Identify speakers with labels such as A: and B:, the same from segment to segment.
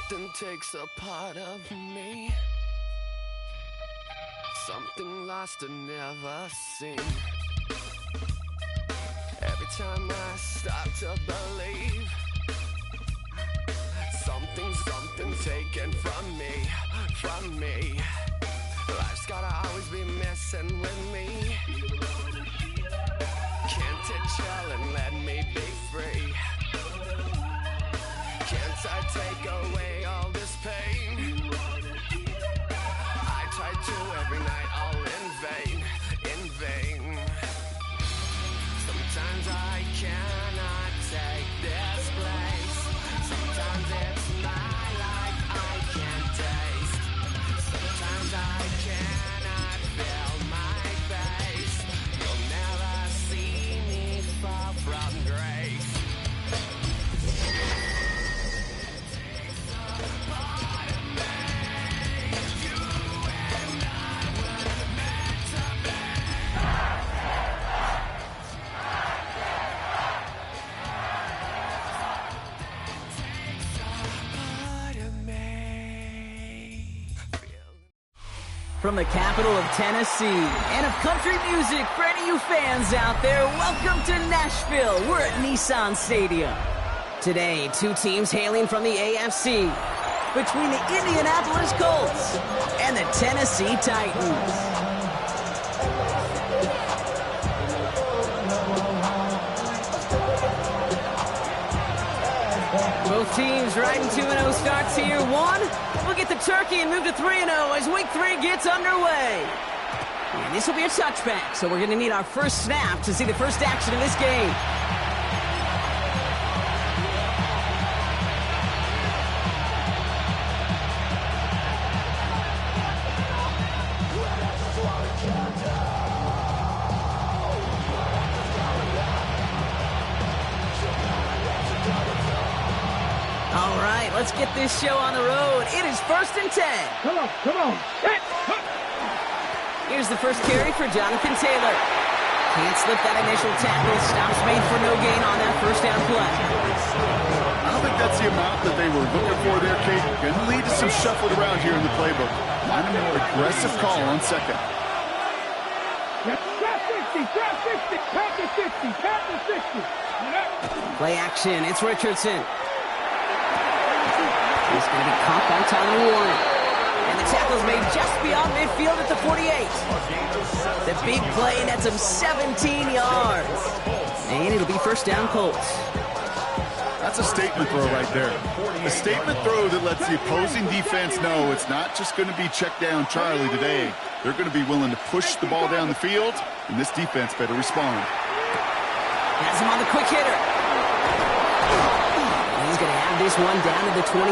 A: Something takes a part of me. Something lost and never seen. Every time I start to believe, something taken from me. Life's gotta always be messing with me. Can't it chill and let me be free? Can't I take away all this pain? I try to every night, all in vain. Sometimes I cannot take this place. Sometimes it's my life I can't taste. Sometimes I cannot feel my face. You'll never see me fall from grace.
B: From the capital of Tennessee and of country music, for any of you fans out there, welcome to Nashville. We're at Nissan Stadium. Today, two teams hailing from the AFC, between the Indianapolis Colts and the Tennessee Titans. Both teams riding 2-0 starts here. One will get the turkey and move to 3-0 as week 3 gets underway. And this will be a touchback, so we're going to need our first snap to see the first action of this game. All right, let's get this show on the road. It is 1st and 10.
C: Come on.
B: Here's the first carry for Jonathan Taylor. Can't slip that initial tackle. Stops made for no gain on that first down play.
D: I don't think that's the amount that they were looking for there, Kate. Going to lead to some shuffling around here in the playbook. Find a more aggressive call on second.
C: Trap 60, count to 60.
B: Play action, it's Richardson. He's going to be caught by Tyler Warren. And the tackle's made just beyond midfield at the 48. The big play nets him 17 yards. And it'll be first down Colts.
D: That's a statement throw right there. A statement throw that lets the opposing defense know it's not just going to be check down Charlie today. They're going to be willing to push the ball down the field, and this defense better respond.
B: Has him on the quick hitter. He's going to have this one down to the 28.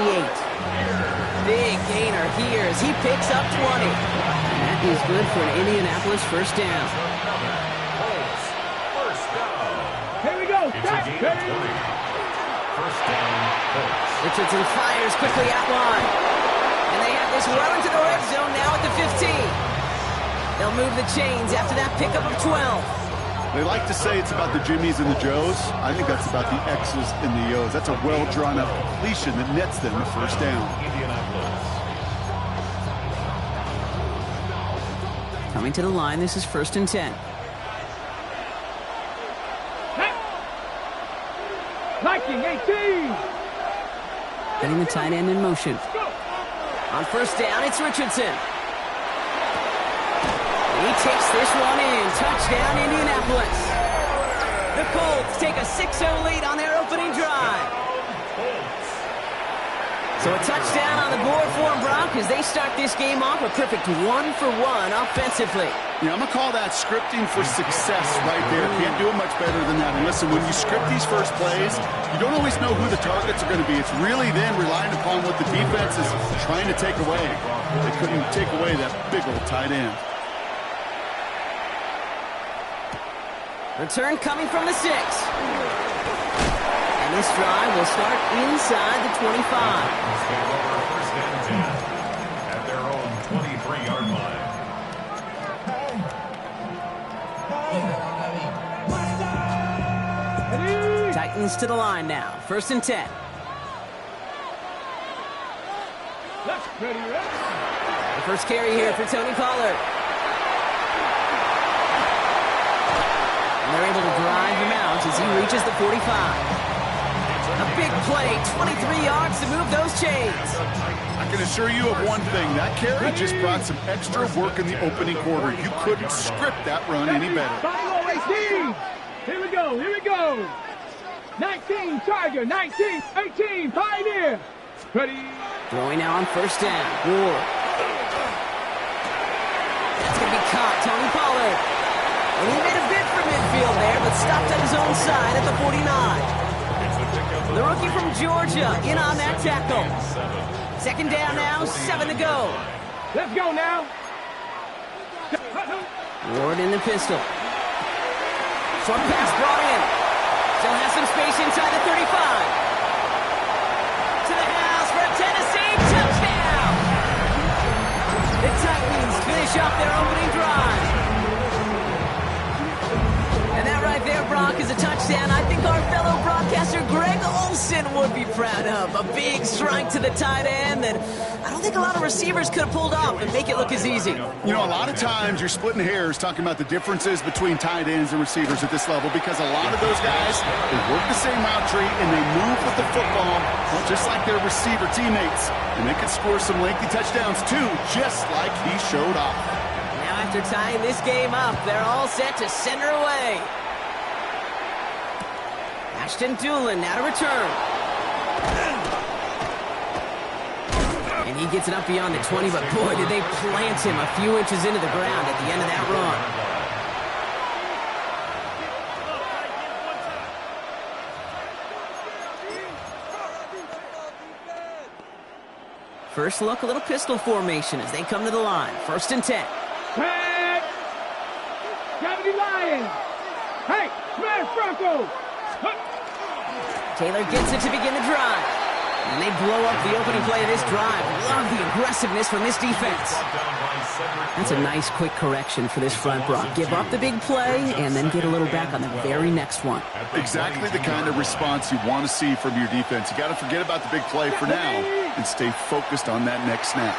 B: Big gainer here as he picks up 20. That is good for an Indianapolis first down.
C: Here we go.
B: Richardson fires quickly out line. And they have this well into the red zone now at the 15. They'll move the chains after that pickup of 12.
D: They like to say it's about the Jimmies and the Joes. I think that's about the X's and the O's. That's a well-drawn-up completion that nets them a first down.
B: Coming to the line, this is 1st and 10.
C: Liking 18.
B: Getting the tight end in motion. On first down, it's Richardson. He takes this one in. Touchdown, Indianapolis. The Colts take a 6-0 lead on their opening drive. So a touchdown on the board for them, Brock, as they start this game off a perfect 1-for-1 offensively.
D: Yeah, I'm going to call that scripting for success right there. Can't do it much better than that. And listen, when you script these first plays, you don't always know who the targets are going to be. It's really then relying upon what the defense is trying to take away. They couldn't take away that big old tight end.
B: Return coming from the 6. And this drive will start inside the 25.
E: At their own 23-yard line.
B: Titans to the line now. 1st and 10.
C: Let's ready, ready.
B: The first carry here for Tony Pollard. And they're able to drive him out as he reaches the 45. A big play, 23 yards to move those chains.
D: I can assure you of one thing. That carry just brought some extra work in the opening quarter. You couldn't script that run any better.
C: 18. Here we go, here we go. 19, Tiger, 19, 18, Pioneer. Ready.
B: Throwing now on first down. Ward. That's going to be caught. Tony Pollard. And he made a bid for midfield there, but stopped at his own side at the 49. The rookie from Georgia in on that tackle. Second down now, 7 to go.
C: Let's go now.
B: Ward in the pistol. Short pass brought in. Still has some space inside the 35. To the house for a Tennessee touchdown. The Titans finish off their opening drive. And that right there, Brock, is a touchdown I think our fellow broadcaster Greg Olsen would be proud of. A big strike to the tight end that I don't think a lot of receivers could have pulled off and make it look as easy.
D: You know, a lot of times you're splitting hairs talking about the differences between tight ends and receivers at this level because a lot of those guys, they work the same route tree and they move with the football, well, just like their receiver teammates. And they could score some lengthy touchdowns too, just like he showed off.
B: Now after tying this game up, they're all set to send her away. Ashton Dulin now to return. And he gets it up beyond the 20, but boy, did they plant him a few inches into the ground at the end of that run. First look, a little pistol formation as they come to the line. 1st and 10.
C: Tag. Gravity Lions. Hey, smash Bronco.
B: Taylor gets it to begin the drive. And they blow up the opening play of this drive. Love the aggressiveness from this defense. That's a nice quick correction for this front, Brock. Give up the big play and then get a little back on the very next one.
D: Exactly the kind of response you want to see from your defense. You got to forget about the big play for now and stay focused on that next snap.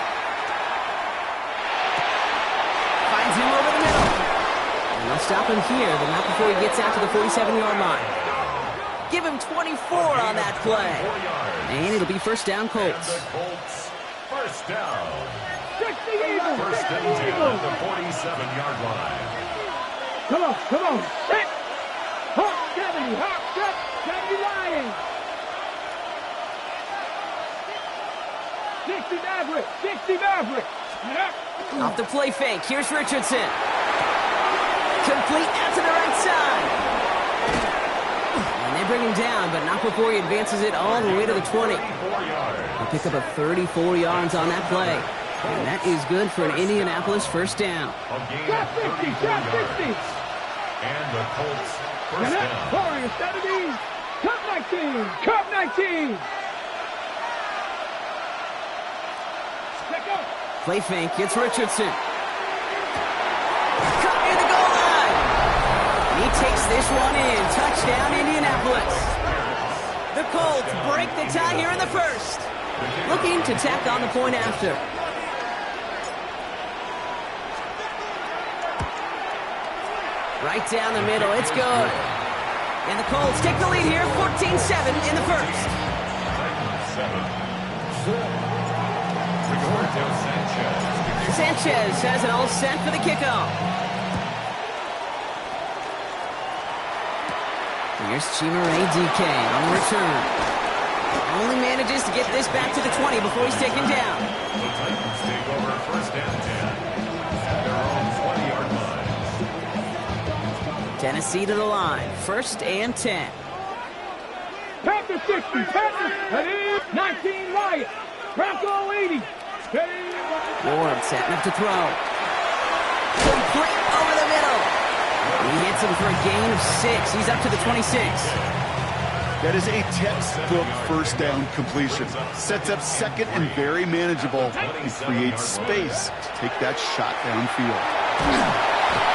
B: Finds him over the middle. And they'll stop him here, but not before he gets out to the 47-yard line. Give him 24 on that play. And it'll be first down, Colts.
E: First down.
C: 60 Eagles.
E: First and 10 at the 47-yard line.
C: Come on, come on. Hit. Hawk 70, Hawk 70 Lions. 60 Maverick, 60 Maverick.
B: Off the play fake. Here's Richardson. Complete out to the right side. And they bring him down, but not before he advances it all the way to the 20. He'll pick up a 34 yards on that play. And that is good for an Indianapolis first down.
C: Shot 50, shot 50.
E: And the Colts first down.
C: Warriors 70. Cup 19, Cup 19. Let's go.
B: Play fake. It's Richardson. Cut near the goal line. And he takes this one in. Touchdown, Indianapolis. The Colts break the tie here in the first. Looking to tack on the point after. Right down the middle. It's good. And the Colts take the lead here, 14-7 in the first. Sanchez has it all set for the kickoff. Here's Chimere DK on the return. Only manages to get this back to the 20 before he's taken down.
E: The Titans take over first and 10 at their own 20-yard line.
B: Tennessee to the line. First and 10.
C: Panthers 60, Panthers 19 Riot. Bronco 80.
B: Ward setting up to throw. Complete over the middle. He hits him for a gain of 6. He's up to the 26.
D: That is a textbook first down completion. Sets up second and very manageable and creates space to take that shot downfield.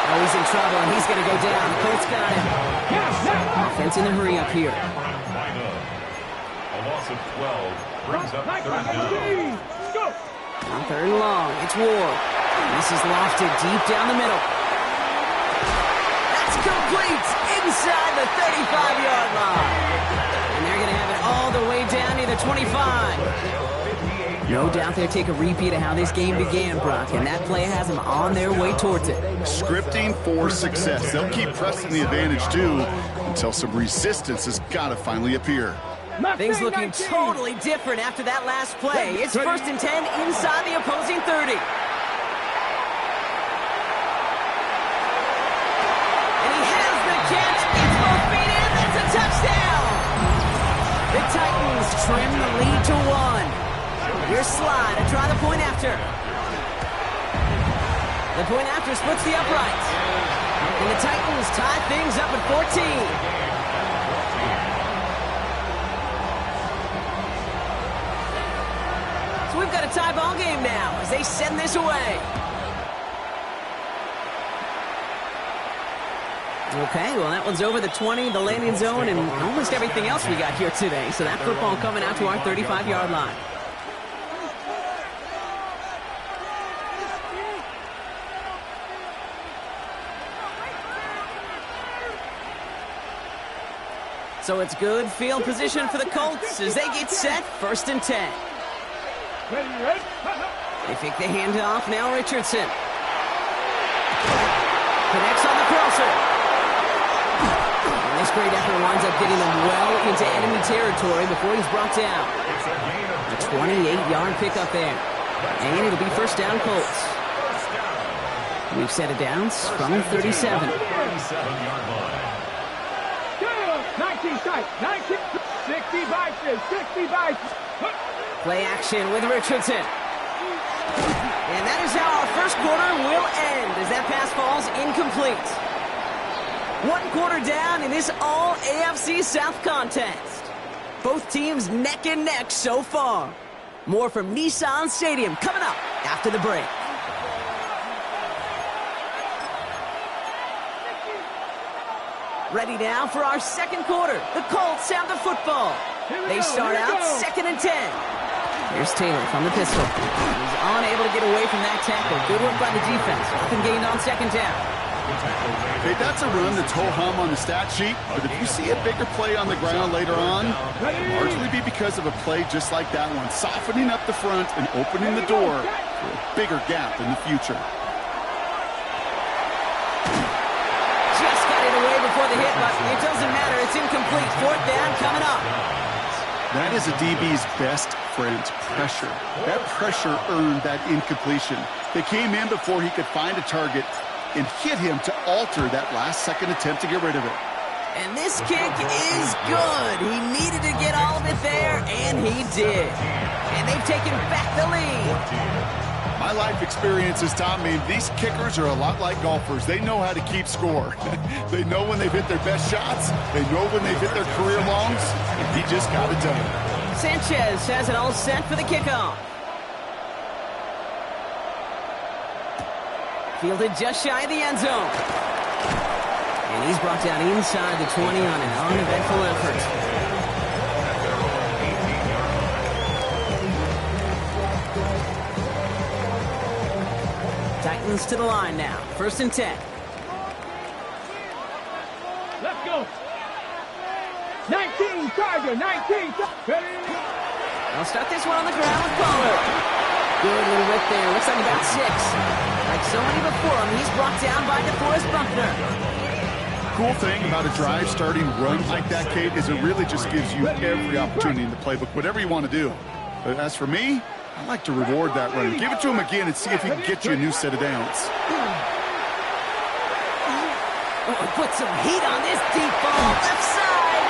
B: Oh, he's in trouble, and he's going to go down. Colts got him. Offense in a hurry up here.
E: A loss of 12 brings up third down.
C: Go.
B: On third and long, it's Ward. This is lofted deep down the middle. That's complete inside the 35-yard line. And they're going to have it all the way down near the 25. No doubt they'll take a repeat of how this game began, Brock, and that play has them on their way towards it.
D: Scripting for success. They'll keep pressing the advantage, too, until some resistance has got to finally appear.
B: Things looking totally different after that last play. It's 1st and 10 inside the opposing 30. And he has the catch. It's both feet in. That's a touchdown. The Titans trim the lead to 1. Here's Slide to try the point after. The point after splits the uprights. And the Titans tie things up at 14. So we've got a tie ball game now as they send this away. Okay, well that one's over the 20, the landing zone, and almost everything else we got here today. So that football coming out to our 35-yard line. So it's good field position for the Colts as they get set, 1st and 10. They fake the handoff, now Richardson. Connects on the crosser. And this great effort winds up getting them well into enemy territory before he's brought down. A 28-yard pickup there. And it'll be 1st down Colts. We've set it down from the 37.
E: 37-yard line.
C: 19 tight, 19, 60 bites, 60 bites.
B: Play action with Richardson. And that is how our first quarter will end as that pass falls incomplete. 1 quarter down in this all AFC South contest. Both teams neck and neck so far. More from Nissan Stadium coming up after the break. Ready now for our second quarter. The Colts have the football. They start out 2nd and 10. Here's Taylor from the pistol. He's unable to get away from that tackle. Good work by the defense. Nothing gained on 2nd down.
D: Hey, that's a run that's ho-hum on the stat sheet, but if you see a bigger play on the ground later on, it'll largely be because of a play just like that one, softening up the front and opening the door for a bigger gap in the future.
B: Before the hit, but it doesn't matter. It's incomplete. 4th down coming up.
D: That is a DB's best friend, pressure. That pressure earned that incompletion. They came in before he could find a target and hit him to alter that last-second attempt to get rid of it.
B: And this kick is good. He needed to get all of it there, and he did. And they've taken back the lead.
D: My life experience has taught me these kickers are a lot like golfers. They know how to keep score. They know when they've hit their best shots. They know when they've hit their career longs. And he just got it done.
B: Sanchez has it all set for the kickoff. Fielded just shy of the end zone. And he's brought down inside the 20 on an uneventful effort. Titans to the line now. 1st and 10.
C: Let's go. 19 Tiger, 19.
B: They'll start this one on the ground with Pollard. Good little whip there. Looks like about 6. Like so many before him, he's brought down by DeForest Buckner.
D: Cool thing about a drive starting run like that, Kate, is it really just gives you every opportunity in the playbook, whatever you want to do. But as for me, I like to reward that run. Give it to him again and see if he can get you a new set of downs.
B: Oh, put some heat on this deep ball. Left side.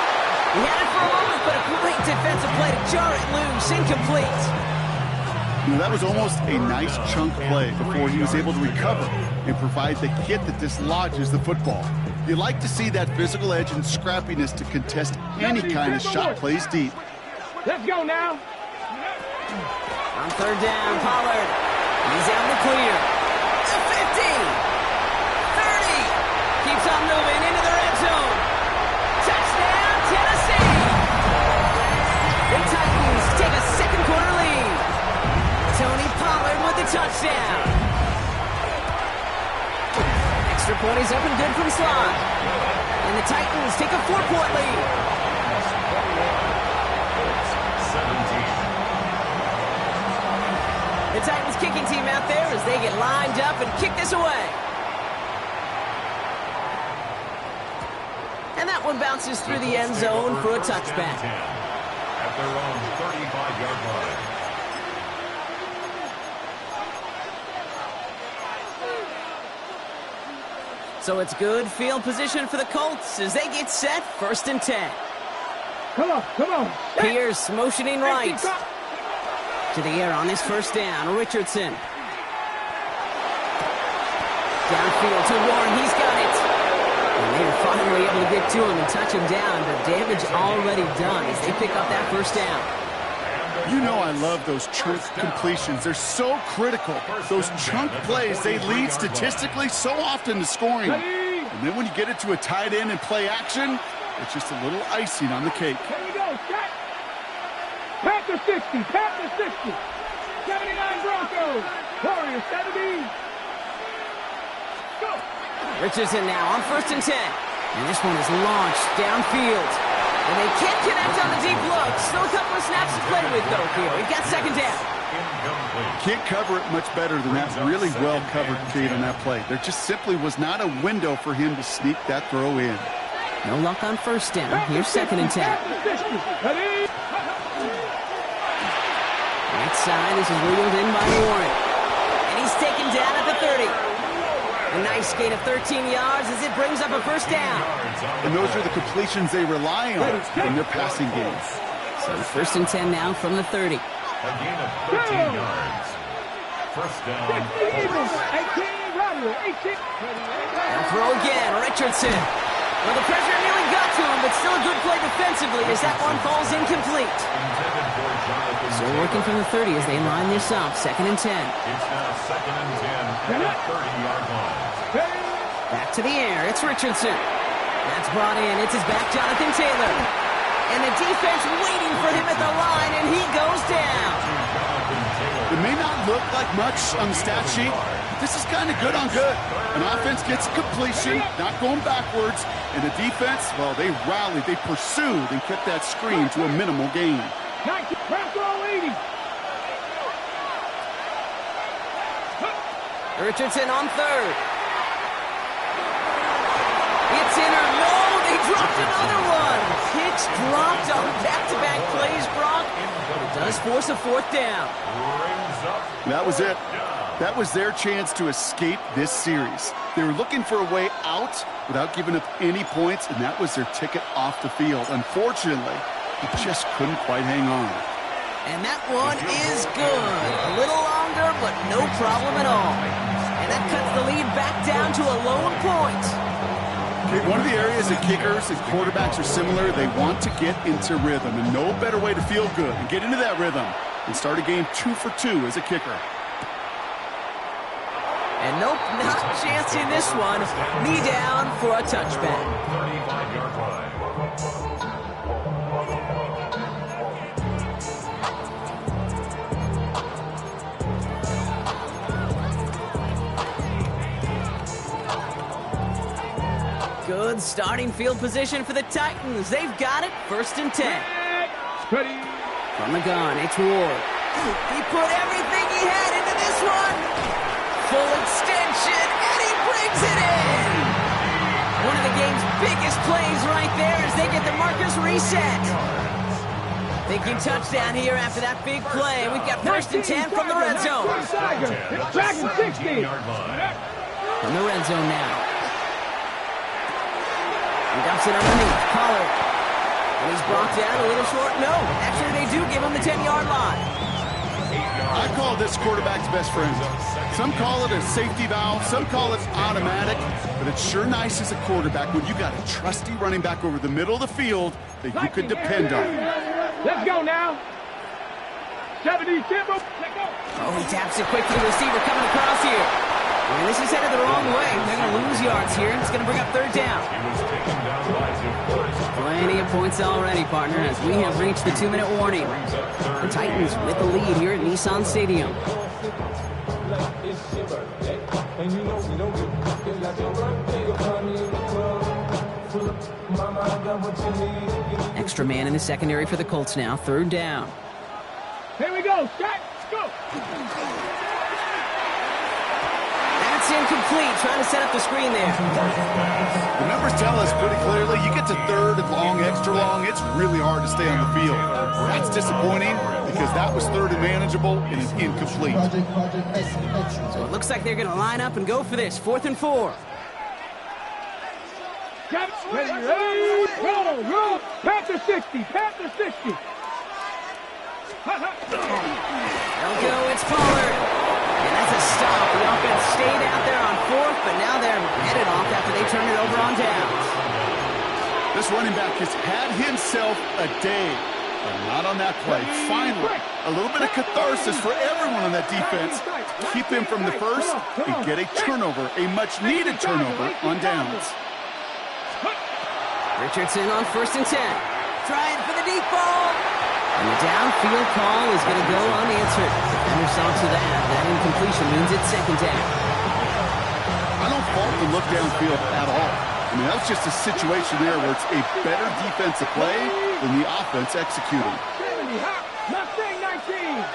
B: He had it for a moment, but a great defensive play to jar it loose. Incomplete.
D: You know, that was almost a nice chunk play before he was able to recover and provide the hit that dislodges the football. You like to see that physical edge and scrappiness to contest any kind of shot plays deep.
C: Let's go now.
B: On 3rd down, Pollard. He's out in the clear. The 50. 30. Keeps on moving into the red zone. Touchdown, Tennessee. The Titans take a second quarter lead. touchdown. Extra point is up and good from Slot. And the Titans take a 4-point lead.
E: 17.
B: The Titans kicking team out there as they get lined up and kick this away. And that one bounces through the end zone for a touchback.
E: At their own 35-yard line.
B: So it's good field position for the Colts as they get set, 1st and 10.
C: Come on, come on.
B: Pierce motioning right. To the air on this 1st down, Richardson. Downfield to Warren, he's got it. And they are finally able to get to him and touch him down, but damage already done as they pick up that 1st down.
D: You know I love those chunk completions. They're so critical. Those chunk plays, they lead statistically so often to scoring. And then when you get it to a tight end and play action, it's just a little icing on the cake.
C: Here we go, set. Panther 60, Panther 60. 79 Broncos. Warriors 70. Go.
B: Richardson now on 1st and 10. And this one is launched downfield. And they can't connect on the deep look. Still a couple of snaps to play with, though, here. We've got 2nd down.
D: Can't cover it much better than that. Really well covered, Cade, on that play. There just simply was not a window for him to sneak that throw in.
B: No luck on 1st down. Here's 2nd and 10. Right side, this is wheeled in by Warren. And he's taken down at the 30. A nice gain of 13 yards as it brings up a 1st down.
D: And those are the completions they rely on in their passing games.
B: So 1st and 10 now from the 30.
E: A gain of 13 yards. 1st down.
C: 18, Rodwell, 18.
B: And throw again, Richardson. Well, the pressure nearly got to him, but still a good play defensively as that one falls incomplete. So working from the 30 as they line this up, 2nd and 10.
E: It's now 2nd and 10 at the 30-yard line.
B: Back to the air, it's Richardson. That's brought in, it's his back, Jonathan Taylor. And the defense waiting for him at the line, and he goes down.
D: It may not look like much on the stat sheet, but this is kind of good on good. An offense gets completion, not going backwards, and the defense, well, they rallied, they pursued, and kept that screen to a minimal gain.
C: 19, Broncos 80.
B: Richardson on 3rd. It's in or no, they dropped another one. Pitch dropped on back-to-back plays, Brock. But it does force a 4th down.
D: That was it. That was their chance to escape this series. They were looking for a way out without giving up any points, and that was their ticket off the field. Unfortunately, they just couldn't quite hang on.
B: And that one is good. A little longer, but no problem at all. And that cuts the lead back down to a lone point.
D: One of the areas that kickers and quarterbacks are similar, they want to get into rhythm, and no better way to feel good and get into that rhythm and start a game 2 for 2 as a kicker.
B: And nope, not chancing this one. Knee down for a touchback.
E: 35-yard line.
B: Good starting field position for the Titans. They've got it, 1st and 10.
C: Ready.
B: From the gun, it's Ward. He put everything he had into this one. Full extension, and he brings it in. One of the game's biggest plays right there as they get the markers reset. Thinking touchdown here after that big play. We've got 1st and 10 from the red zone.
C: Dragon 60.
B: From the red zone now. He dumps it underneath. Pollard. And he's brought down a little short. No, actually they do give him the 10-yard line.
D: I call this quarterback's best friend. Some call it a safety valve, some call it automatic, but it's sure nice as a quarterback when you got a trusty running back over the middle of the field that you could depend on.
C: Let's go now. 70, Timbo. Let's go.
B: Oh, he taps it quick to the receiver coming across here. And this is headed the wrong way. They're going to lose yards here. It's going to bring up 3rd down. Plenty of points already, partner, as we have reached the 2-minute warning. The Titans with the lead here at Nissan Stadium.
F: like it's your birthday. And you know we don't give it's like your birthday. You'll find me in the club. Full of mama, I got what you need.
B: Extra man in the secondary for the Colts now. Third down.
C: Here we go. Shot. Go.
B: That's incomplete. Trying to set up the screen there.
D: The numbers tell us pretty clearly, you get to third and long, extra long, it's really hard to stay on the field. That's disappointing because that was third and manageable and it's incomplete.
B: So it looks like they're going to line up and go for this. 4th and 4.
C: Ready. Roll. Panther 60. Panther 60.
B: They'll go. It's Pollard. And that's a stop. The offense stayed out there on 4th, but now they're headed off after they turn it over on downs.
D: This running back has had himself a day, but not on that play. Finally, a little bit of catharsis for everyone on that defense. Keep him from the first and get a turnover, a much-needed turnover on downs.
B: Richardson on 1st and 10. Trying for the deep ball. And the downfield call is going to go unanswered. Defender saw to that. That incompletion means it's 2nd down.
D: I don't fault the look downfield at all. I mean, that was just a situation there where it's a better defensive play than the offense executing.
C: Mustang 19.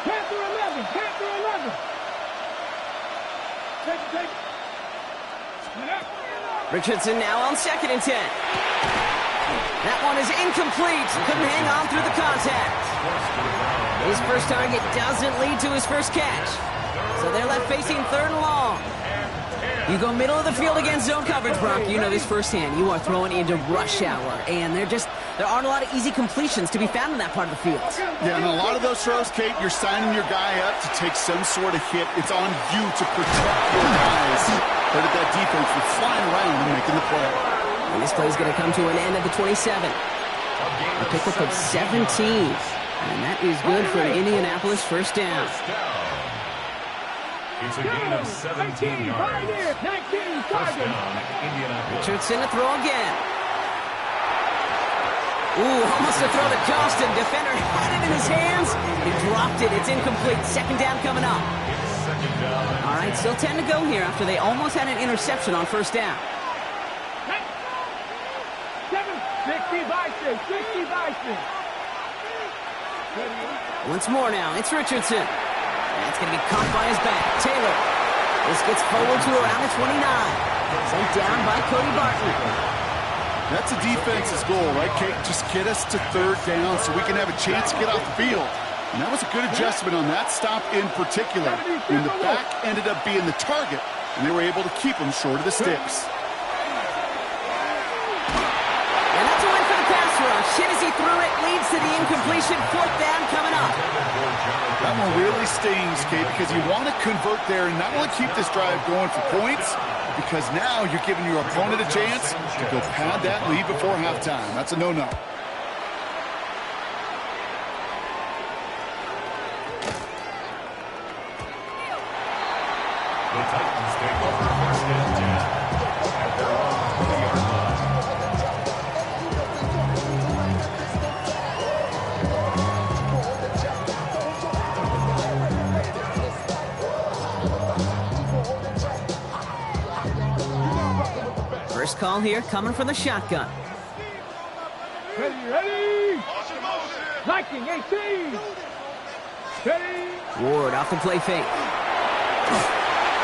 C: Panther 11. Panther 11. Take it.
B: Richardson now on 2nd and 10. That one is incomplete. Couldn't hang on through the contact. His first target doesn't lead to his first catch. So they're left facing 3rd and long. You go middle of the field against zone coverage, Brock. You know this firsthand. You are throwing into rush hour. And there aren't a lot of easy completions to be found in that part of the field.
D: Yeah, and a lot of those throws, Kate, you're signing your guy up to take some sort of hit. It's on you to protect your guys. But that defense was flying around and making the play.
B: And this play is going to come to an end at the 27. A pickup of 17. And that is good for an Indianapolis first down.
E: It's a gain of 17 yards.
C: 19
E: First down, Indianapolis.
B: Richardson to throw again. Ooh, almost a throw that cost him. Defender had it in his hands. He dropped it. It's incomplete. 2nd down coming up.
E: It's 2nd down.
B: All right, still 10 to go here after they almost had an interception on 1st down.
C: 60 Bison.
B: Once more now, it's Richardson. That's going to be caught by his back. Taylor. This gets forward to around the 29. Sent down by Cody Barton.
D: That's a defense's goal, right, Kate? Just get us to 3rd down so we can have a chance to get off the field. And that was a good adjustment on that stop in particular. When the back ended up being the target, and they were able to keep him short of the sticks.
B: And that's a win for the pass rush. Hit as he threw it, leads to the incompletion. 4th down coming up.
D: That one really stings, Kate, because you want to convert there and not only keep this drive going for points, because now you're giving your opponent a chance to go pad that lead before halftime. That's a no-no.
E: The Titans take over 1st and 10 at their own 20-yard line.
B: First call here coming from the shotgun.
C: Ready. Liking 18. Ready.
B: Ward off the play fake.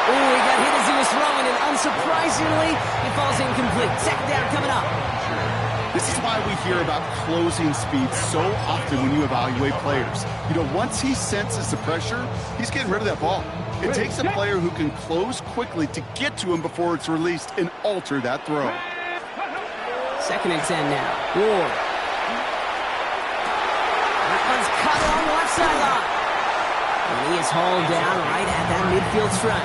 B: Oh, he got hit as he was throwing, and unsurprisingly, he falls incomplete. 2nd down coming up.
D: This is why we hear about closing speed so often when you evaluate players. You know, once he senses the pressure, he's getting rid of that ball. It takes a player who can close quickly to get to him before it's released and alter that throw.
B: 2nd and 10 now. Ward. That one's cut on the left sideline. And he is hauled down right at that midfield stripe.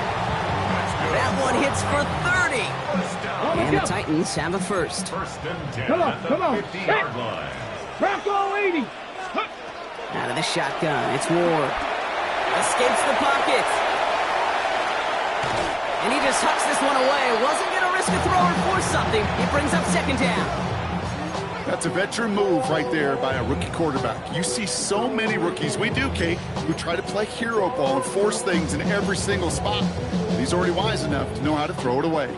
B: That one hits for 30. And the Titans have a first.
E: 1st and 10
C: Come on,
E: at the
C: come on.
E: 50-yard line.
C: Bronco 80.
B: Out of the shotgun, it's Ward. Escapes the pocket. And he just hucks this one away. Wasn't going to risk a throw or force something. It brings up 2nd down.
D: That's a veteran move right there by a rookie quarterback. You see so many rookies, we do, Kate, who try to play hero ball and force things in every single spot. He's already wise enough to know how to throw it away.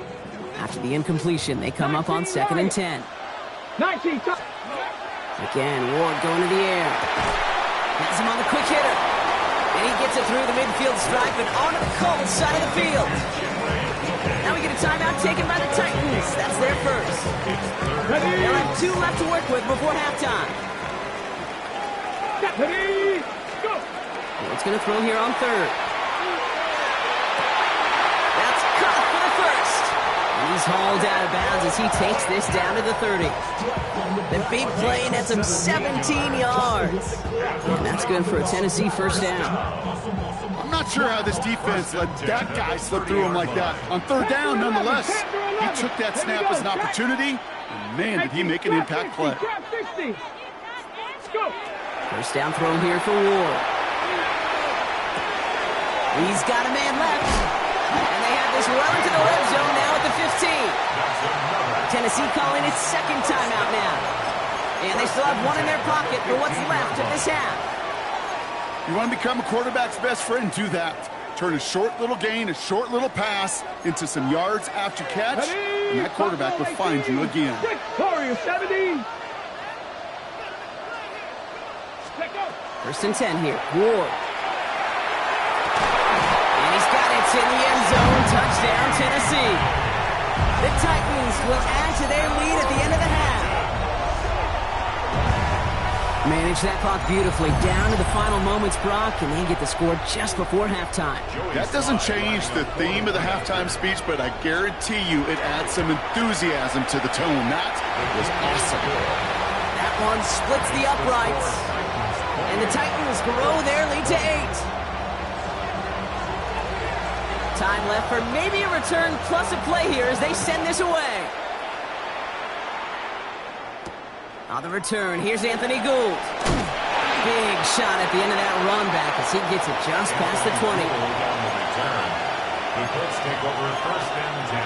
B: After the incompletion, they come up on 2nd and 10.
C: 19.
B: Again, Ward going to the air. Has him on the quick hitter. And he gets it through the midfield stripe and onto the cold side of the field. Now we get a timeout taken by the Titans. That's their first. They'll have 2 left to work with before halftime.
C: Ready, go.
B: Ward's going to throw here on 3rd. That's caught for the first. And he's hauled out of bounds as he takes this down to the 30. The big play nets him 17 yards. And that's good for a Tennessee first down.
D: I'm not sure how this defense let that guy slip through him like that. On 3rd down, nonetheless, he took that snap as an opportunity, and man, did he make an impact play.
B: First down throw here for Ward. He's got a man left. And they have this well into the red zone now at the 15. Tennessee calling its 2nd timeout now. And they still have 1 in their pocket for what's left of this half.
D: You want to become a quarterback's best friend, do that. Turn a short little gain, a short little pass into some yards after catch, and that quarterback will find you again.
C: Victorious 70.
B: 1st and 10 here. Ward. And he's got it in the end zone. Touchdown, Tennessee. The Titans will add to their lead at the end of the half. Manage that clock beautifully down to the final moments, Brock, and they get the score just before halftime.
D: That doesn't change the theme of the halftime speech, but I guarantee you it adds some enthusiasm to the tone. That was awesome.
B: That one splits the uprights, and the Titans grow their lead to 8. Time left for maybe a return plus a play here as they send this away. On the return, here's Anthony Gould. Big shot at the end of that run back as he gets it just past the 20.
E: The Colts take over 1st and 10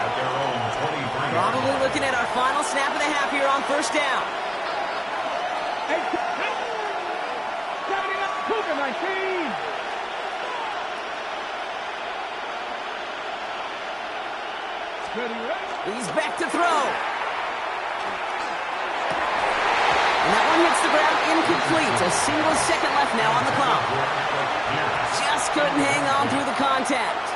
E: at their own 23.
B: Probably looking at our final snap of the half here on 1st down.
C: Cougar 19.
B: He's back to throw. And that one hits the ground incomplete. A single second left now on the clock. Just couldn't hang on through the contact.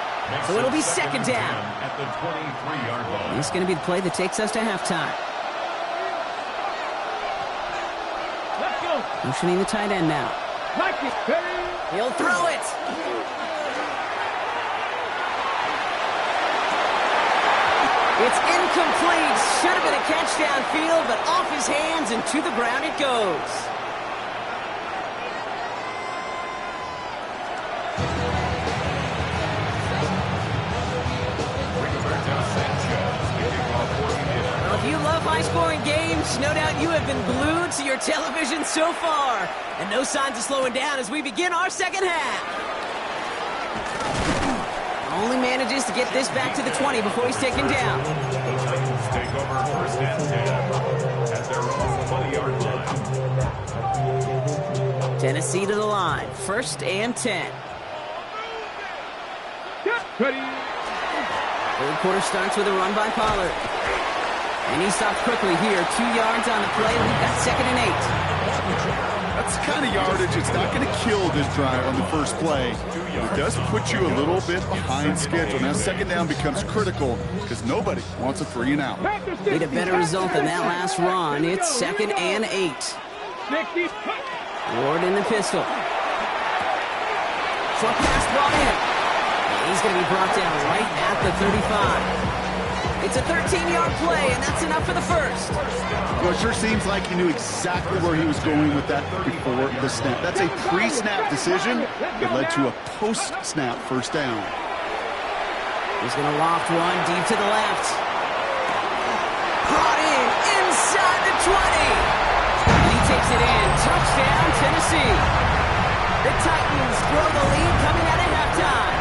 B: So it'll be 2nd down.
E: At the 23-yard line.
B: This is going to be the play that takes us to halftime.
C: Let's go.
B: Motioning the tight end now.
C: Like it.
B: He'll throw it. It's incomplete. Should have been a catch downfield, but off his hands and to the ground it goes. Well, if you love high-scoring games, no doubt you have been glued to your television so far. And no signs of slowing down as we begin our 2nd half. Only manages to get this back to the 20 before he's taken down.
E: The Titans take over 1st and 10 at their own 20-yard line.
B: Tennessee to the line. 1st and 10.
C: Ready.
B: 3rd quarter starts with a run by Pollard. And he stops quickly here. 2 yards on the play. We've got 2nd and 8.
D: That's the kind of yardage it's not going to kill this drive on the first play. It does put you a little bit behind schedule. Now 2nd down becomes critical because nobody wants a 3 and out.
B: Need a better result than that last run. It's 2nd and 8. Ward in the pistol. Short pass brought in. And he's going to be brought down right at the 35. It's a 13-yard play, and that's enough for the first.
D: Well, it sure seems like he knew exactly where he was going with that before the snap. That's a pre-snap decision that led to a post-snap first down.
B: He's going to loft one deep to the left. Brought in inside the 20. He takes it in. Touchdown, Tennessee. The Titans grow the lead coming out at halftime.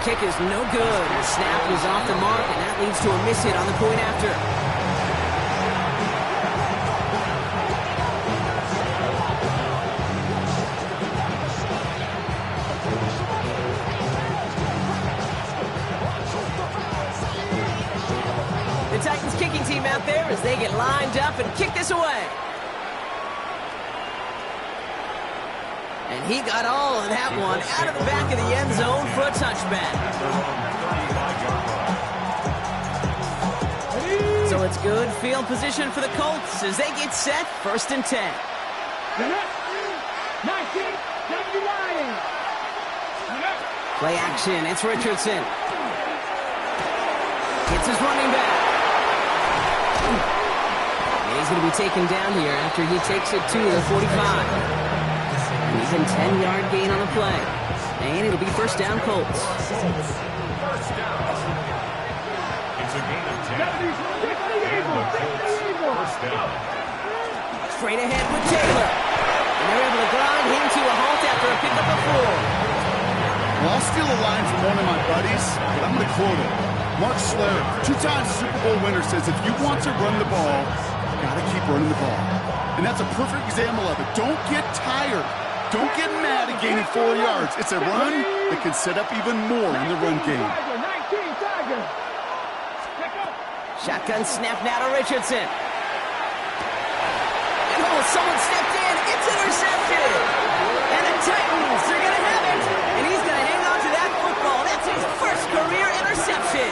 B: kick is no good. The snap was off the mark, and that leads to a miss hit on the point after. The Titans kicking team out there as they get lined up and kick this away. And he got all of that one out of the back of the end zone for a touchback. So it's good field position for the Colts as they get set, 1st and 10.
C: 1970 Lions.
B: Play action, it's Richardson. Hits his running back. And he's going to be taken down here after he takes it to the 45. And he's in 10-yard gain on the play. And it'll be 1st down Colts.
E: First down. It's a gain of 10. First down.
B: Straight ahead with Taylor. And they're able to grind him to a halt after a pickup of 4.
D: Well, I'll steal a line from one of my buddies, but I'm going to quote him. Mark Schler, 2-time Super Bowl winner, says if you want to run the ball, you got to keep running the ball. And that's a perfect example of it. Don't get tired. Don't get mad at gaining 4 yards. It's a run that can set up even more in the run game.
B: Shotgun snap now to Richardson. And someone stepped in. It's intercepted. And the Titans are going to have it. And he's going to hang on to that football. That's his first career interception.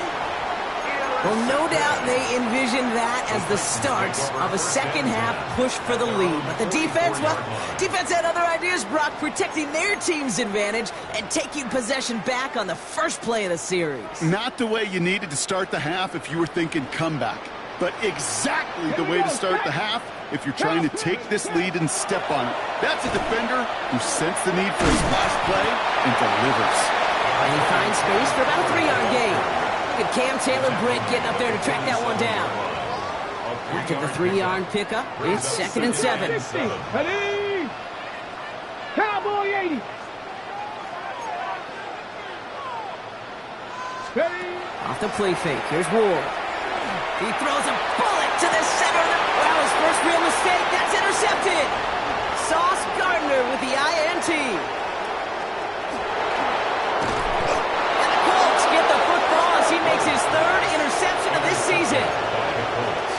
B: Well, no doubt they envisioned that as the start of a second-half push for the lead. But the defense, well, defense had other ideas, Brock, protecting their team's advantage and taking possession back on the first play of the series.
D: Not the way you needed to start the half if you were thinking comeback, but exactly the way to start the half if you're trying to take this lead and step on it. That's a defender who sensed the need for a splash play and delivers.
B: And he finds space for about a 3-yard gain. Look at Cam Taylor-Britt getting up there to track that one down. After the 3-yard pickup, it's 2nd and 7.
C: Ready? Cowboy 80. Ready?
B: Off the play fake, here's Ward. He throws a bullet to the center. Well, his first real mistake, that's intercepted. Sauce Gardner with the INT. And the Colts get the football as he makes his 3rd interception of this season.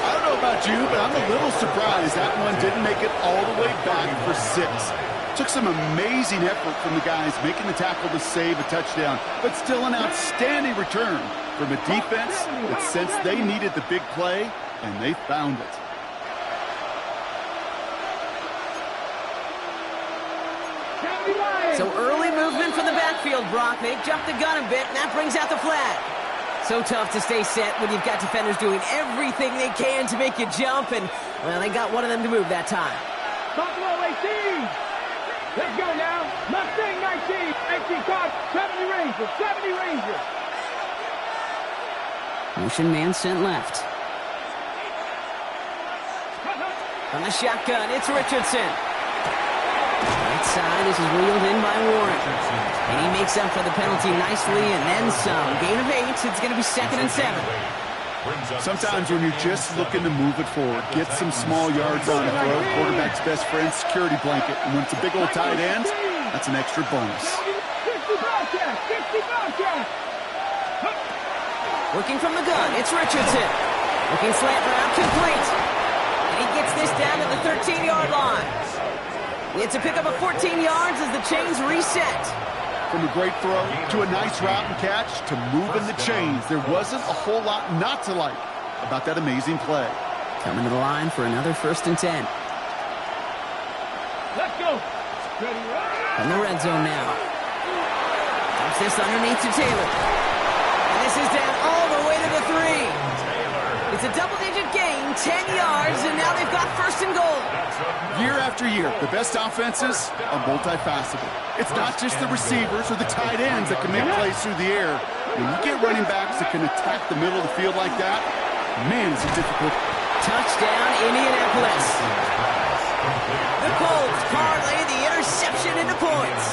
D: I don't know about you, but I'm a little surprised that one didn't make it all the way back for 6. Took some amazing effort from the guys making the tackle to save a touchdown, but still an outstanding return from a defense that sensed they needed the big play, and they found it.
B: So early movement from the backfield, Brock. They jumped the gun a bit, and that brings out the flag. So tough to stay set when you've got defenders doing everything they can to make you jump, and, well, they got one of them to move that time.
C: Buffalo 18. Let's go now. Mustang 19. 18 Cox. 70 Rangers. 70 Rangers.
B: Motion man sent left. From the shotgun, it's Richardson. Right side, this is reeled in by Warren. And he makes up for the penalty nicely and then some. Gain of 8, it's going to be 2nd and 7.
D: Sometimes when you're just looking to move it forward, get some small yards on the throw, quarterback's best friend, security blanket. And when it's a big old tight end, that's an extra bonus.
C: 50 broadcast. 50 broadcast.
B: Looking from the gun, it's Richardson. Looking slant route, complete. And he gets this down to the 13-yard line. It's a pickup of 14 yards as the chains reset.
D: From a great throw to a nice route and catch to moving the chains, there wasn't a whole lot not to like about that amazing play.
B: Coming to the line for another 1st and 10.
C: Let's go. Ready?
B: From the red zone now. Dumps this underneath to Taylor. And this is down all the way to the 3. It's a double-digit gain, 10 yards, and now they've got 1st and goal.
D: Year after year, the best offenses are multifaceted. It's not just the receivers or the tight ends that can make plays through the air. When you get running backs that can attack the middle of the field like that, man, it's a difficult.
B: Touchdown, Indianapolis. The Colts parlay the interception into points.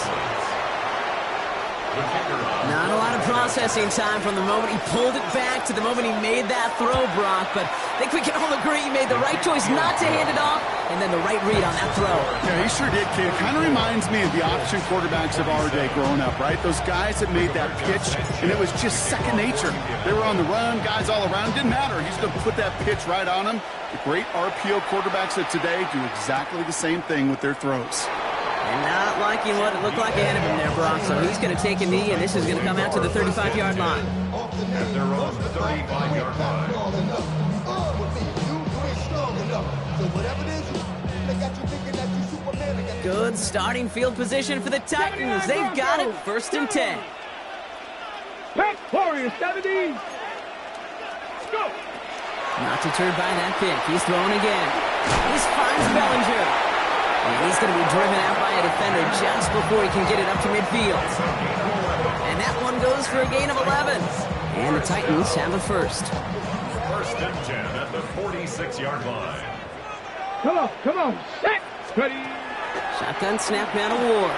B: Not a lot of process processing time from the moment he pulled it back to the moment he made that throw, Brock. But I think we can all agree he made the right choice not to hand it off, and then the right read on that throw.
D: Yeah, he sure did, kid. It kind of reminds me of the option quarterbacks of our day growing up, right? Those guys that made that pitch, and it was just second nature. They were on the run, guys all around. Didn't matter. He's going to put that pitch right on him. The great RPO quarterbacks of today do exactly the same thing with their throws.
B: And not liking what it looked like ahead of him there, Brock. So he's going to take a knee, and this is going to come out to the 35-yard line.
E: At their own 35-yard line.
B: Good starting field position for the Titans. They've got it. 1st and 10.
C: Pack Warriors, 70. Go.
B: Not deterred by that pick. He's throwing again. This finds Bellinger. And he's going to be driven out by a defender just before he can get it up to midfield. And that one goes for a gain of 11. And the Titans have a first.
E: 1st and 10 at the 46-yard line.
C: Come on. Set. Ready.
B: Shotgun snap, man of war.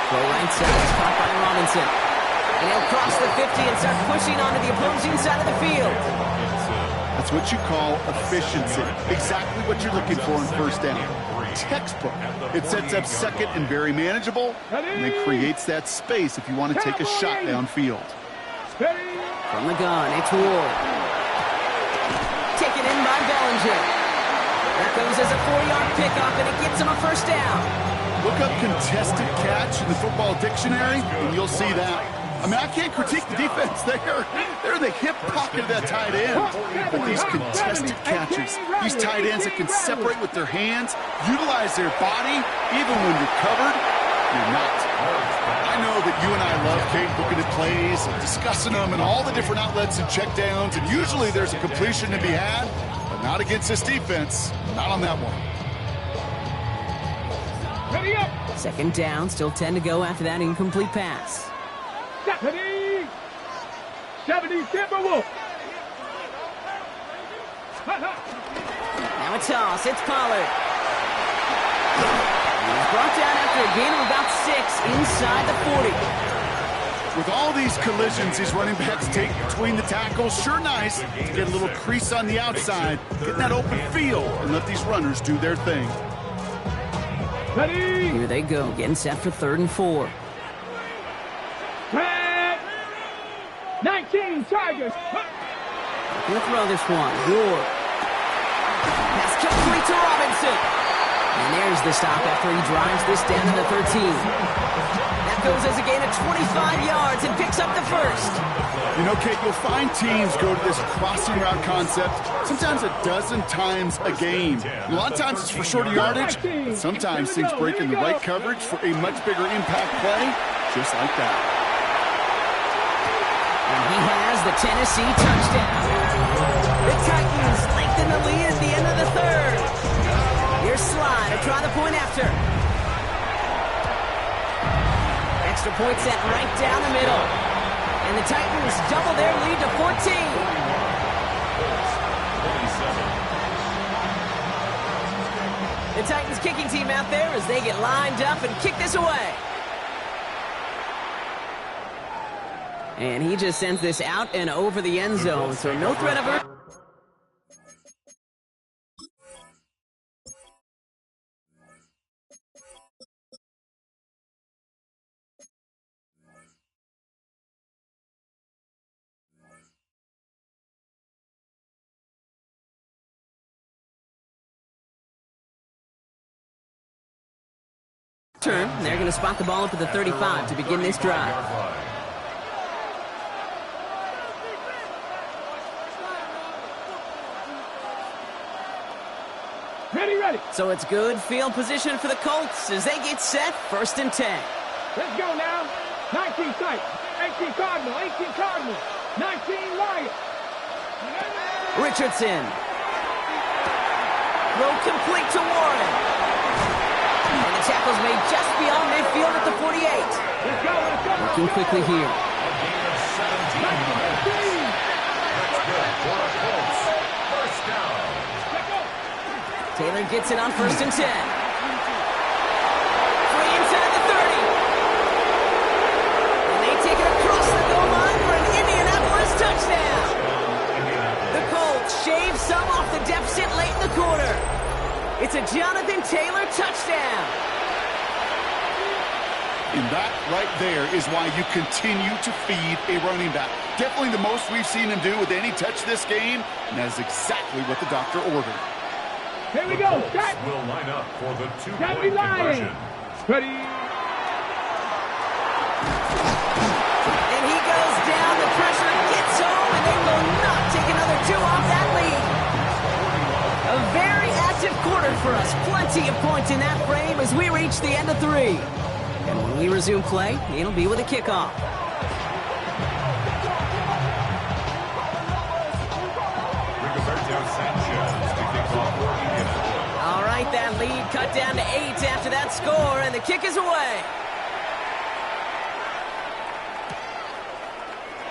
B: Throw right side. It's caught by Robinson. And he'll cross the 50 and start pushing onto the opposing side of the field.
D: That's what you call efficiency. Exactly what you're looking for in 1st down. Textbook. It sets up 2nd and very manageable, and then creates that space if you want to take a shot downfield.
B: From the gun, it's Ward. Taken in by Bellinger. That goes as a 4-yard pickup, and it gets him a 1st down.
D: Look up contested catch in the football dictionary, and you'll see that. I mean, I can't critique the defense. They're the hip pocket of that tight end. But these contested catches, these tight ends that can separate with their hands, utilize their body, even when you're covered, you're not. I know that you and I love, Kate, looking at plays and discussing them and all the different outlets and checkdowns, and usually there's a completion to be had, but not against this defense. Not on that one.
C: Ready up.
B: 2nd down, still 10 to go after that incomplete pass.
C: 70 Timberwolf.
B: Now a toss. It's Pollard. He's brought down after a gain of about 6 inside the 40.
D: With all these collisions these running backs take between the tackles, sure nice to get a little crease on the outside, get that open field, and let these runners do their thing.
C: Ready.
B: Here they go, getting set for 3rd and 4.
C: 19 Tigers.
B: He'll throw this one. Ward. Pass complete to Robinson. And there's the stop after he drives this down to the 13. That goes as a gain of 25 yards and picks up the 1st.
D: You know, Kate, you'll find teams go to this crossing route concept sometimes a dozen times a game. And a lot of times it's for shorter yardage, but sometimes things break in the right coverage for a much bigger impact play, just like that.
B: And he has the Tennessee touchdown. The Titans lengthen the lead at the end of the 3rd. Here's Sly to try the point after. Extra point set right down the middle. And the Titans double their lead to 14. The Titans kicking team out there as they get lined up and kick this away. And he just sends this out and over the end zone, so no threat of her. They're going to spot the ball up at the 35 to begin this drive.
C: Ready.
B: So it's good field position for the Colts as they get set. 1st and 10.
C: Let's go now. 19 Titans, 18 Cardinals, 19 Lions.
B: Richardson. Throw complete to Warren. And the tackle's made just beyond midfield at the 48.
C: Let's go.
B: Looking quickly here. Taylor gets it on 1st and 10. Free inside the 30. And they take it across touchdown. The Colts shave some off the deficit late in the quarter. It's a Jonathan Taylor touchdown.
D: And that right there is why you continue to feed a running back. Definitely the most we've seen him do with any touch this game, and that is exactly what the doctor ordered.
C: Here we go. Set.
E: Will line up for the
C: Got me
E: two-point
C: lying.
E: conversion.
C: Ready.
B: And he goes down. The pressure gets home, and they will not take another two off that lead. A very active quarter for us. Plenty of points in that frame as we reach the end of 3. And when we resume play, it'll be with a kickoff.
E: Rigoberto Sanchez to kick off for Indianapolis.
B: All right, that lead cut down to 8 after that score, and the kick is away.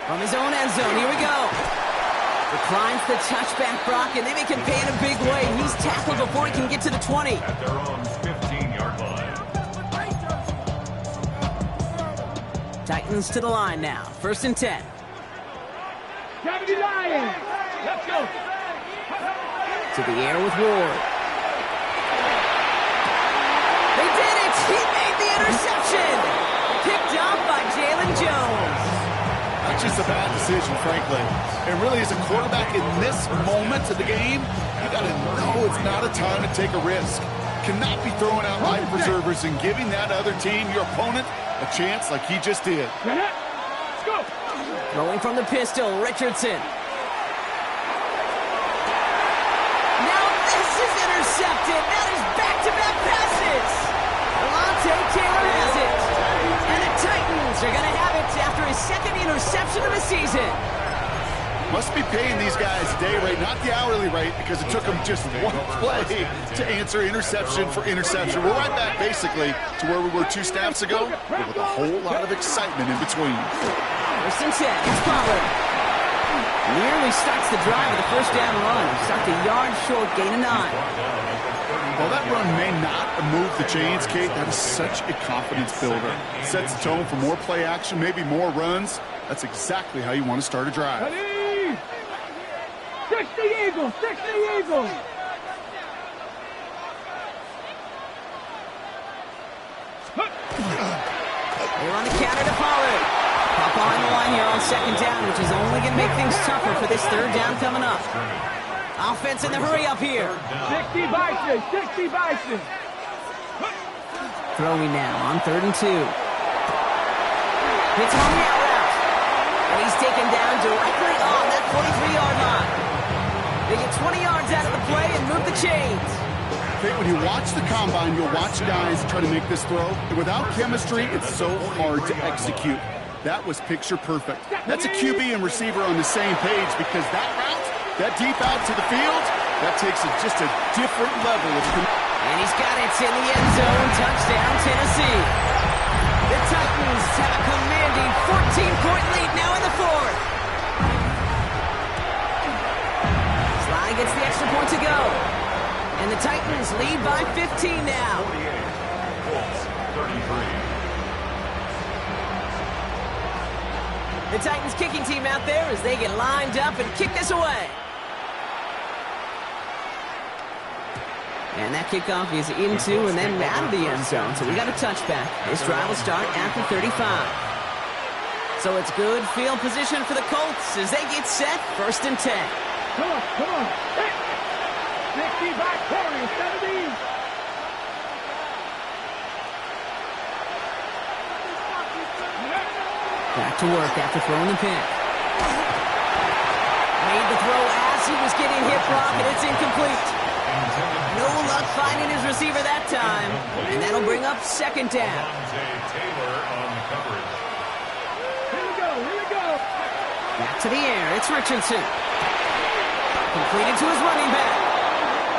B: From his own end zone, here we go. Declines the touchback, Brock, and they make him pay in a big way. He's tackled before he can get to the 20.
E: At their own 15-yard line.
B: Titans to the line now. 1st and 10.
C: Got me lying. Let's go.
B: To the air with Ward. They did it! He made the interception! Picked off by Jalen Jones.
D: Not just a bad decision, frankly. And really, as a quarterback in this moment of the game, you got to know it's not a time to take a risk. Cannot be throwing out life preservers and giving that other team, your opponent, a chance like he just did.
C: Let's go.
B: Throwing from the pistol, Richardson. Now this is intercepted. Now there's back-to-back passes. Alontae Taylor has it. And the Titans are going to have it after his 2nd interception of the season.
D: Must be paying these guys day rate, not the hourly rate, because it took them just one play to answer interception for interception. We're right back, basically, to where we were 2 snaps ago, but with a whole lot of excitement in between.
B: 1st and 10. It's Pollard. Nearly starts the drive with a 1st down run. Stopped a yard short, gain of 9.
D: While that run may not move the chains, Kate, that is such a confidence builder. Sets the tone for more play action, maybe more runs. That's exactly how you want to start a drive.
C: Ready. 60 Eagles. 60 Eagles.
B: They're on the counter to Pollard. Pop on the line here on 2nd down, which is only going to make things tougher for this 3rd down coming up. Offense in the hurry up here.
C: 60 Bison. 60 Bison.
B: Throwing now on 3rd and 2. Hits on the out route. And he's taken down directly on that 43-yard line. They get 20 yards out of the play and move the chains.
D: Kate, when you watch the combine, you'll watch guys try to make this throw. And without chemistry, it's so hard to execute. That was picture perfect. That's a QB and receiver on the same page because that route, that deep out to the field, that takes it just a different level of.
B: And he's got it in the end zone. Touchdown, Tennessee. The Titans have a commanding 14-point lead now in the 4th. Sly gets the extra point to go. And the Titans lead by 15 now.
E: 48, Colts 33.
B: The Titans kicking team out there as they get lined up and kick this away. And that kickoff is into and then out of the end zone. So we got a touchback. This drive will start after 35. So it's good field position for the Colts as they get set. 1st and 10.
C: Come on, come on. 60 back, 40, 70.
B: Back to work after throwing the pick. Made the throw as he was getting hit, Brock, and it's incomplete. No luck finding his receiver that time. And that'll bring up 2nd down.
E: Taylor on the coverage.
C: Here we go, here we go.
B: Back to the air, it's Richardson. Completed to his running back.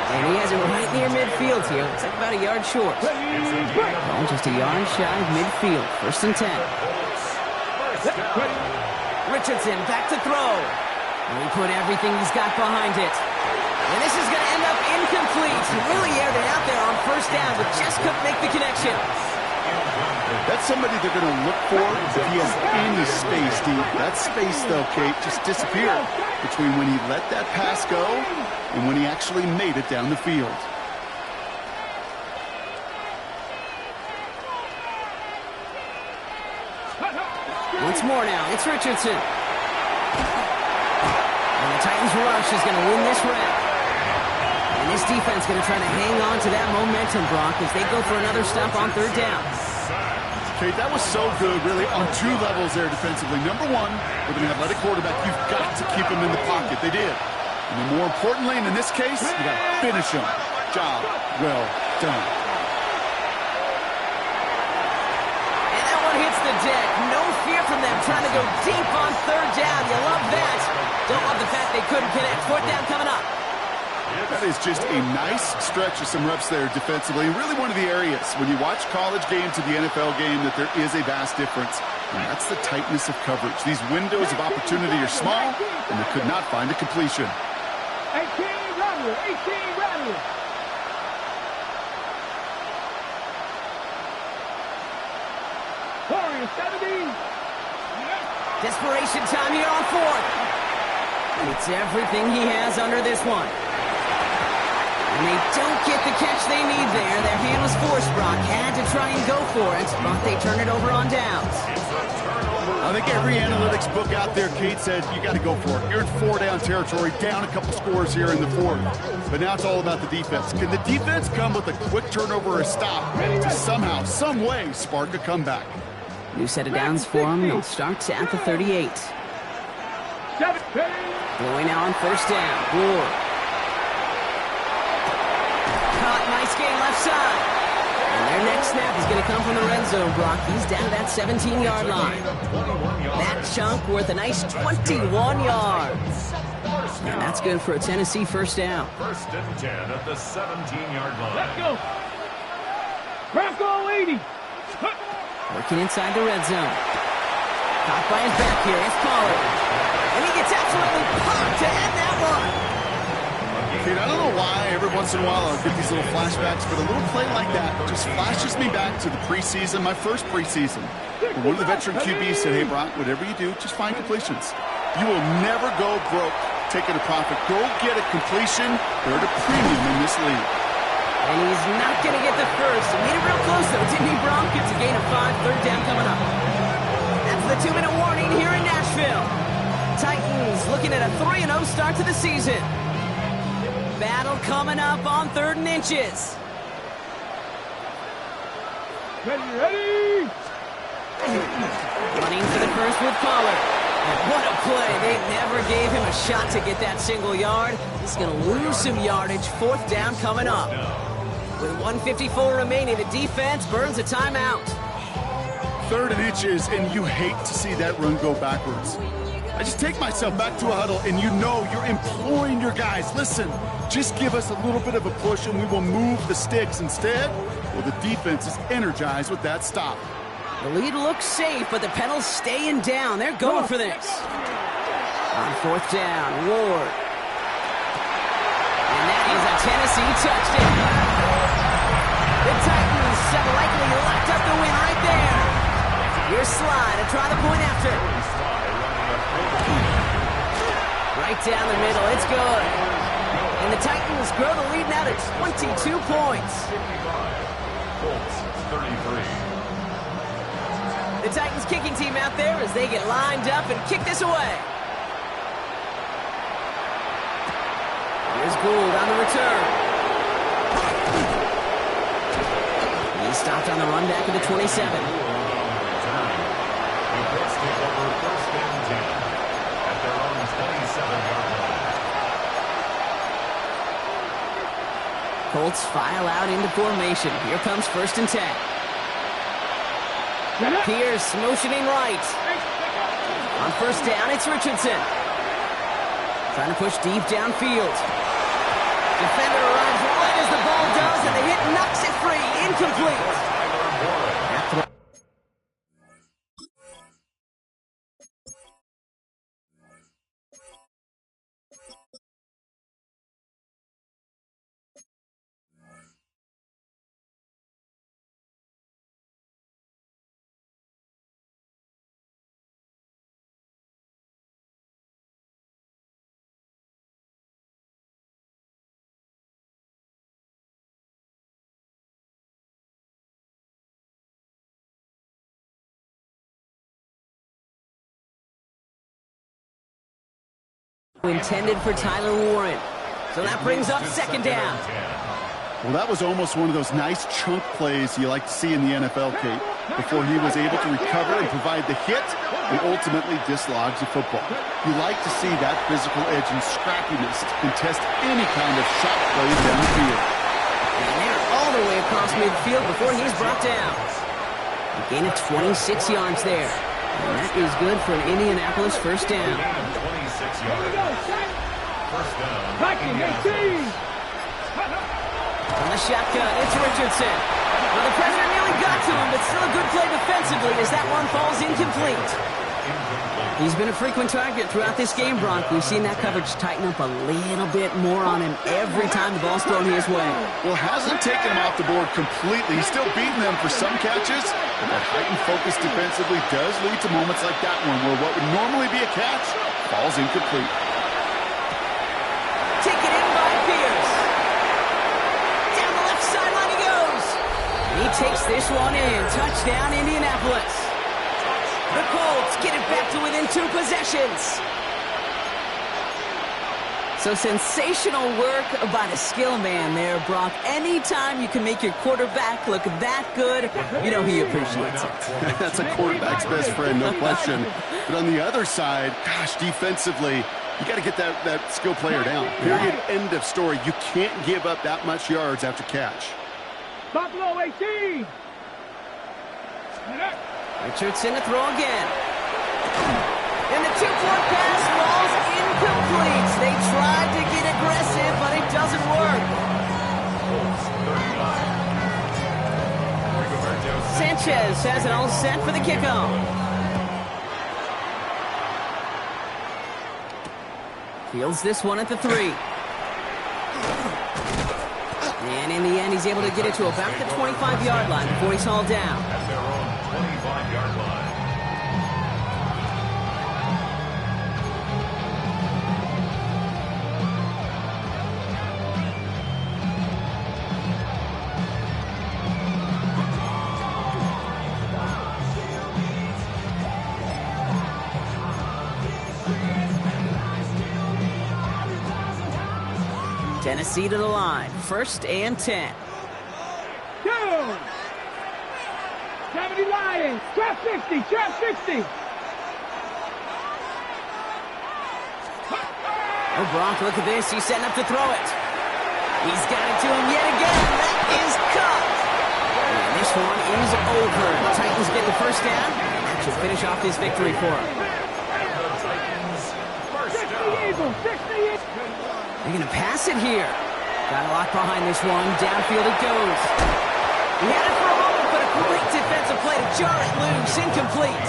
B: And he has it right near midfield here. It's like about a yard short. Oh, just a yard shy of midfield. 1st and 10. Richardson back to throw. And he put everything he's got behind it. And this is going to end up incomplete. He really aired it out there on 1st down, but just couldn't make the connection.
D: That's somebody they're going to look for if he has any space deep. That space, though, Kate, just disappeared between when he let that pass go and when he actually made it down the field.
B: Once more now, it's Richardson. And the Titans rush is going to win this round. And this defense going to try to hang on to that momentum, Brock, as they go for another stop on third down.
D: Kate, that was so good, really, on two levels there defensively. Number one, with an athletic quarterback, you've got to keep him in the pocket. They did. And then more importantly, and in this case, you got to finish him. Job well done.
B: And that one hits the deck. No fear from them trying to go deep on third down. You love that. Don't love the fact they couldn't connect. Fourth down coming up.
D: That is just a nice stretch of some reps there defensively. And really one of the areas, when you watch college game to the NFL game, that there is a vast difference. And that's the tightness of coverage. These windows of opportunity are small, and they could not find a completion.
C: 18 Rattler, 18 Rattler. Warriors 70.
B: Desperation time here on fourth. It's everything he has under this one. And they don't get the catch they need there. Their hand was forced, Brock. Had to try and go for it, but they turn it over on downs.
D: I think every analytics book out there, Kate, said you got to go for it. You're in four-down territory, down a couple scores here in the fourth. But now it's all about the defense. Can the defense come with a quick turnover or a stop to somehow, some way, spark a comeback?
B: New set of downs for them. They'll start at the 38. Blowing now on first down. Ward. Nice gain left side. And their next snap is going to come from the red zone, Brock. He's down to that 17-yard line. That chunk worth a nice 21 yards. And that's good for a Tennessee first down.
E: First and 10 at the 17-yard line.
C: Let's go. Bronco 80.
B: Working inside the red zone. Caught by his back here. It's Pollard. And he gets absolutely popped to end that one.
D: Kate, I don't know why every once in a while I'll get these little flashbacks, but a little play like that just flashes me back to the preseason, my first preseason. Where one of the veteran QBs said, hey, Brock, whatever you do, just find completions. You will never go broke taking a profit. Go get a completion. They're at a premium in this league.
B: And he's not going to get the first. He made it real close, though, didn't he, Brock? Gets a gain of 5, third down coming up. That's the 2-minute warning here in Nashville. Titans looking at a 3-0 start to the season. Battle coming up on 3rd and inches.
C: Ready.
B: Running for the first with Pollard. What a play. They never gave him a shot to get that single yard. He's going to lose some yardage. 4th down coming up. With 1:54 remaining, the defense burns a timeout.
D: 3rd and inches, and you hate to see that run go backwards. I just take myself back to a huddle, and you know you're imploring your guys, listen, just give us a little bit of a push, and we will move the sticks. Instead, well, the defense is energized with that stop.
B: The lead looks safe, but the pedals staying down. They're going for this. On 4th down, Ward. And that is a Tennessee touchdown. The Titans have likely locked up the win right there. Your slide to try the point after. Right down the middle, it's good. And the Titans grow the lead now to 22 points.
E: Colts 33.
B: The Titans kicking team out there as they get lined up and kick this away. Here's Gould on the return. He's stopped on the run back at the 27. Colts file out into formation. Here comes 1st and 10. Pierce motioning right. On 1st down, it's Richardson. Trying to push deep downfield. Defender arrives right as the ball does, and the hit knocks it free. Incomplete. Intended for Tyler Warren. So that brings up second down.
D: Well, that was almost one of those nice chunk plays you like to see in the NFL, Kate, before he was able to recover and provide the hit and ultimately dislodge the football. You like to see that physical edge and scrappiness to contest any kind of shot play down the field.
B: And they're all the way across midfield before he's brought down. A gain of 26 yards there. And that is good for an Indianapolis first down.
E: 26 yards. First down.
C: Viking 18.
B: On the shotgun, it's Richardson. Well, the pressure nearly got to him, but still a good play defensively as that one falls incomplete. He's been a frequent target throughout this game, Brock. We've seen that coverage tighten up a little bit more on him every time the ball's thrown his way.
D: Well, hasn't taken him off the board completely. He's still beating them for some catches, but that heightened focus defensively does lead to moments like that one where what would normally be a catch falls incomplete.
B: Taken in by Pierce. Down the left sideline he goes. He takes this one in. Touchdown, Indianapolis. The Colts get it back to within 2 possessions. So sensational work by the skill man there, Brock. Anytime you can make your quarterback look that good, you know he appreciates it.
D: That's a quarterback's best friend, no question. But on the other side, gosh, defensively, you got to get that skill player down. Period, end of story. You can't give up that much yards after catch.
C: Buffalo 18.
B: Richardson to throw again. And the 2-point pass falls incomplete. They tried to get aggressive, but it doesn't work. Sanchez has it all set for the kickoff. Fields this one at the 3. And in the end, he's able to get it to about the 25-yard line before he's hauled down.
E: At their own 25-yard line.
B: Tennessee to the line. 1st and 10.
C: Two. 70 Lions. Trap 60. Trap 60.
B: Oh, Brock, look at this. He's setting up to throw it. He's got it to him yet again. That is caught. And this one is over. The Titans get the first down. That should finish off this victory for them.
C: 60 Eagles. 60 Eagles.
B: They're going to pass it here. Got a lock behind this one. Downfield it goes. He had it for a moment, but a great defensive play to jar it loose. Incomplete.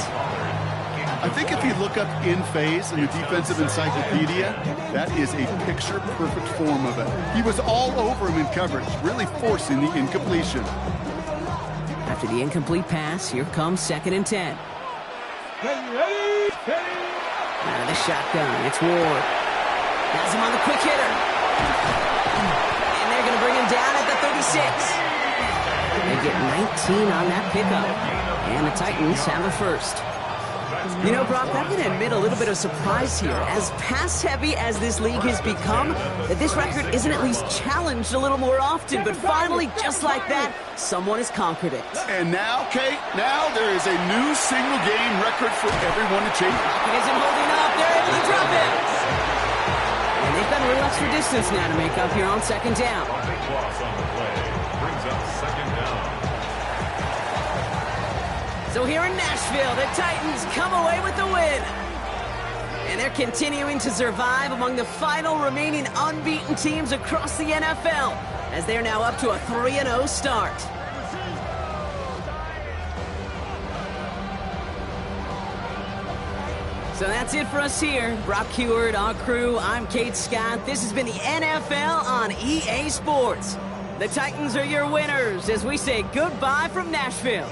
D: I think if you look up in phase in your defensive encyclopedia, that is a picture-perfect form of it. He was all over him in coverage, really forcing the incompletion.
B: After the incomplete pass, here comes 2nd and 10. Out of the shotgun, it's Ward. Has him on the quick hitter. And they're going to bring him down at the 36. They get 19 on that pickup. And the Titans have a first. You know, Brock, I'm going to admit a little bit of surprise here. As pass-heavy as this league has become, that this record isn't at least challenged a little more often. But finally, just like that, someone has conquered it.
D: And now, Kate, now there is a new single-game record for everyone to chase.
B: Isn't holding up. They're able to drop it. And they've got a little extra distance now to make up here on 2nd down.
E: Big loss on the play. Brings up 2nd down.
B: So here in Nashville, the Titans come away with the win. And they're continuing to survive among the final remaining unbeaten teams across the NFL, as they're now up to a 3-0 start. So that's it for us here. Brock Huard, our crew, I'm Kate Scott. This has been the NFL on EA Sports. The Titans are your winners as we say goodbye from Nashville.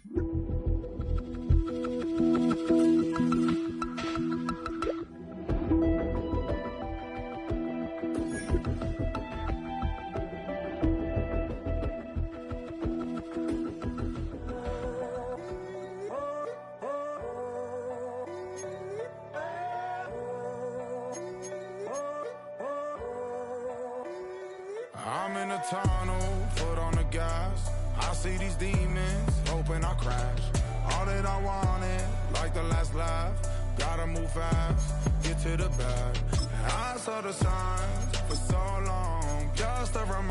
G: I'm in a tunnel, foot on the gas. I see these demons, hoping I crash. All that I wanted, like the last laugh. Gotta move fast, get to the bag. I saw the signs for so long, just to remind